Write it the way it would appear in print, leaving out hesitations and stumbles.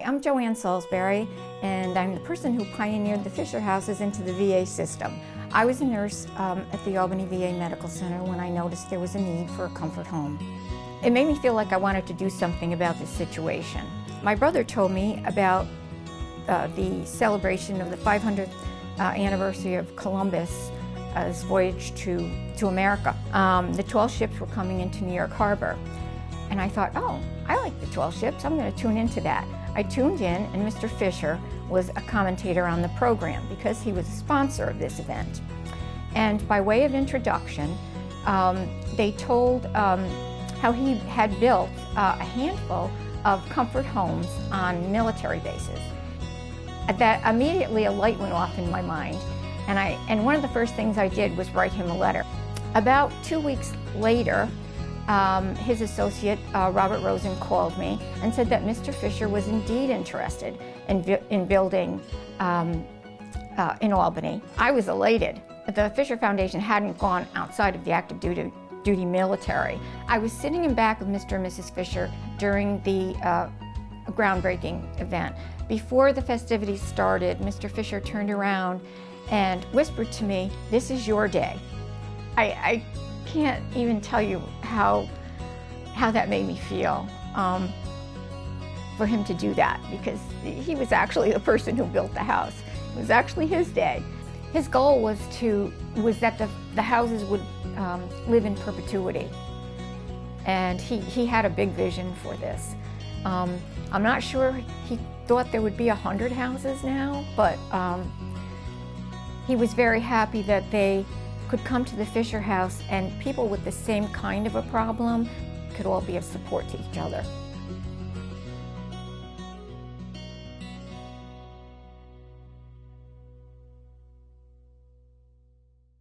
I'm Joanne Saulsbery, and I'm the person who pioneered the Fisher houses into the VA system. I was a nurse at the Albany VA Medical Center when I noticed there was a need for a comfort home. It made me feel like I wanted to do something about this situation. My brother told me about the celebration of the 500th anniversary of Columbus's voyage to America. The 12 ships were coming into New York Harbor. And I thought, oh, I like the 12 ships, I'm going to tune into that. I tuned in, and Mr. Fisher was a commentator on the program because he was a sponsor of this event. And by way of introduction, they told how he had built a handful of comfort homes on military bases. That immediately a light went off in my mind, and one of the first things I did was write him a letter. About 2 weeks later, his associate, Robert Rosen, called me and said that Mr. Fisher was indeed interested in building in Albany. I was elated. The Fisher Foundation hadn't gone outside of the active duty military. I was sitting in back of Mr. and Mrs. Fisher during the groundbreaking event. Before the festivities started, Mr. Fisher turned around and whispered to me, "This is your day." I can't even tell you how that made me feel for him to do that, because he was actually the person who built the house. It was actually his day. His goal was that the houses would live in perpetuity, and he had a big vision for this. I'm not sure he thought there would be 100 houses now, but he was very happy that they could come to the Fisher house, and people with the same kind of a problem could all be of support to each other.